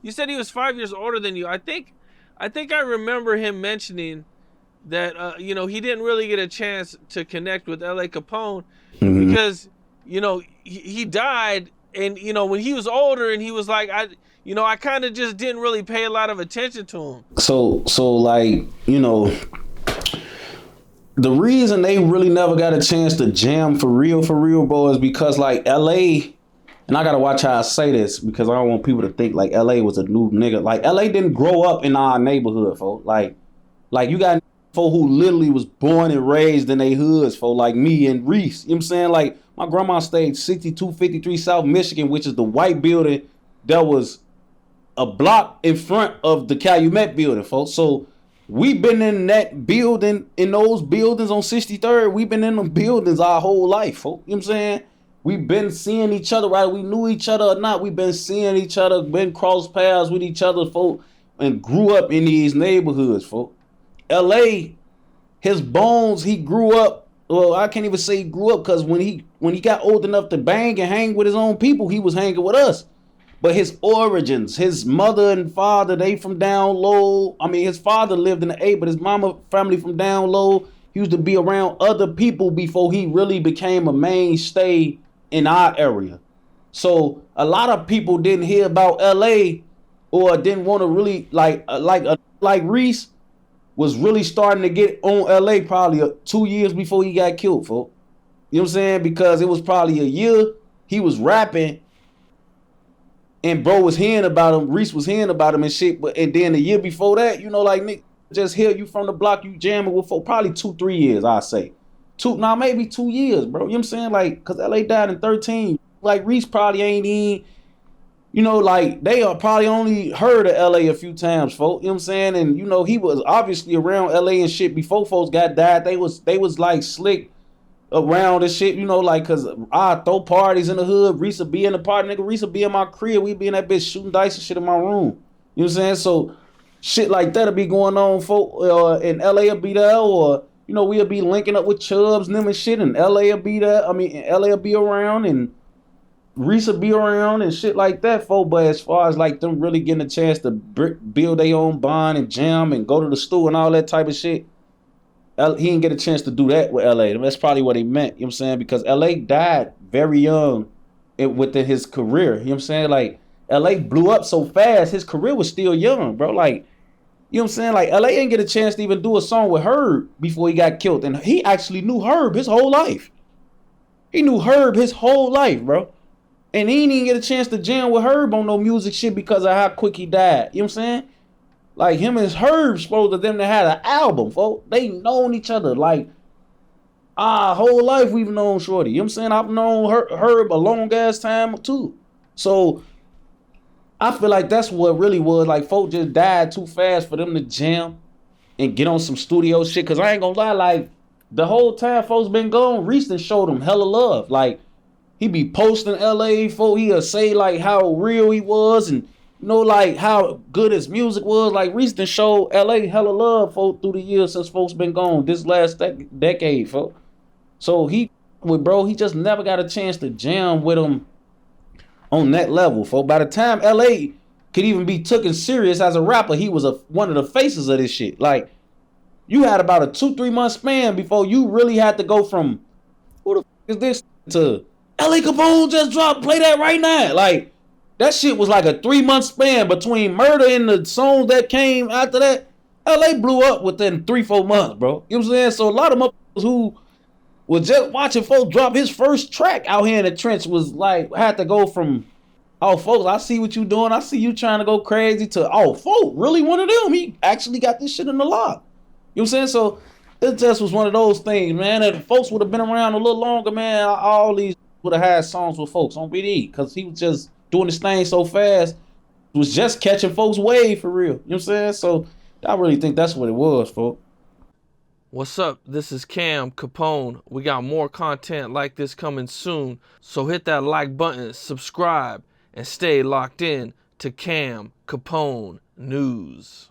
You said he was 5 years older than you. I think I remember him mentioning that he didn't really get a chance to connect with L.A. Capone Hmm. because he died, and when he was older, and he was like, I kind of just didn't really pay a lot of attention to him. So like, the reason they really never got a chance to jam for real, bro, is because like LA, and I gotta watch how I say this because I don't want people to think like LA was a new nigga. Like LA didn't grow up in our neighborhood, folks. Like you got folk who literally was born and raised in their hoods, folks, like me and Reese. You know what I'm saying? Like my grandma stayed 6253 South Michigan, which is the white building that was a block in front of the Calumet building, folks. So we been in that building, in those buildings on 63rd. We've been in them buildings our whole life, folks. You know what I'm saying? We've been seeing each other, right? We knew each other or not. We've been seeing each other, been cross paths with each other, folks, and grew up in these neighborhoods, folks. LA, his bones, he grew up. Well, I can't even say he grew up because when he got old enough to bang and hang with his own people, he was hanging with us. But his origins, his mother and father, they from down low. I mean, his father lived in the A, but his mama family from down low. He used to be around other people before he really became a mainstay in our area. So a lot of people didn't hear about LA or didn't want to really like Reese was really starting to get on LA probably 2 years before he got killed, folks. You know what I'm saying? Because it was probably a year he was rapping and bro was hearing about him, Reese was hearing about him and shit. But and then the year before that, like Nick just hear you from the block, you jamming with for probably 2-3 years, I say. Maybe 2 years, bro. You know what I'm saying? Like, cause LA died in 13. Like Reese probably ain't even, like they are probably only heard of LA a few times, folks. You know what I'm saying? And he was obviously around LA and shit before folks got died. They was like slick around and shit, like, cause I throw parties in the hood. Reese would be in the party, nigga. Reese would be in my crib. We be in that bitch shooting dice and shit in my room. You know what I'm saying? So shit like that'll be going on, folk. In LA will be there, or we'll be linking up with Chubbs and them and shit. And LA will be there. I mean, LA will be around, and Reese will be around and shit like that, folk. But as far as like them really getting a chance to build their own bond and jam and go to the store and all that type of shit, he didn't get a chance to do that with LA. That's probably what he meant, you know what I'm saying? Because LA died very young within his career. You know what I'm saying? Like LA blew up so fast, his career was still young, bro. Like, you know what I'm saying? Like LA didn't get a chance to even do a song with Herb before he got killed. And he actually knew Herb his whole life. He knew Herb his whole life, bro. And he didn't even get a chance to jam with Herb on no music shit because of how quick he died. You know what I'm saying? Like him and Herb supposed to them to had an album, folks. They known each other like our whole life. We've known Shorty. You know what I'm saying? I've known Herb a long ass time too. So I feel like that's what really was. Like folks just died too fast for them to jam and get on some studio shit. Cause I ain't gonna lie, like the whole time folks been gone, Reese done showed them hella love. Like he be posting LA, folk. He'll say like how real he was and like how good his music was. Like Reese done showed LA hella love, folk, through the years since folks been gone. This last decade, folk. So he he just never got a chance to jam with him on that level, folk. By the time LA could even be taken serious as a rapper, he was one of the faces of this shit. Like you had about a 2-3 month span before you really had to go from who the is this to LA Capone just dropped, play that right now. Like that shit was like a 3 month span between Murder and the songs that came after that. LA blew up within 3-4 months, bro. You know what I'm saying? So a lot of motherfuckers who was just watching folks drop his first track out here in the trench was like had to go from, oh folks, I see what you doing. I see you trying to go crazy to, oh folks, really one of them. He actually got this shit in the lock. You know what I'm saying? So it just was one of those things, man. If folks would have been around a little longer, man, all these would have had songs with folks on BD because he was just doing this thing so fast. It was just catching folks' wave for real. You know what I'm saying? So I really think that's what it was, folks. What's up? This is Cam Capone. We got more content like this coming soon. So hit that like button, subscribe, and stay locked in to Cam Capone News.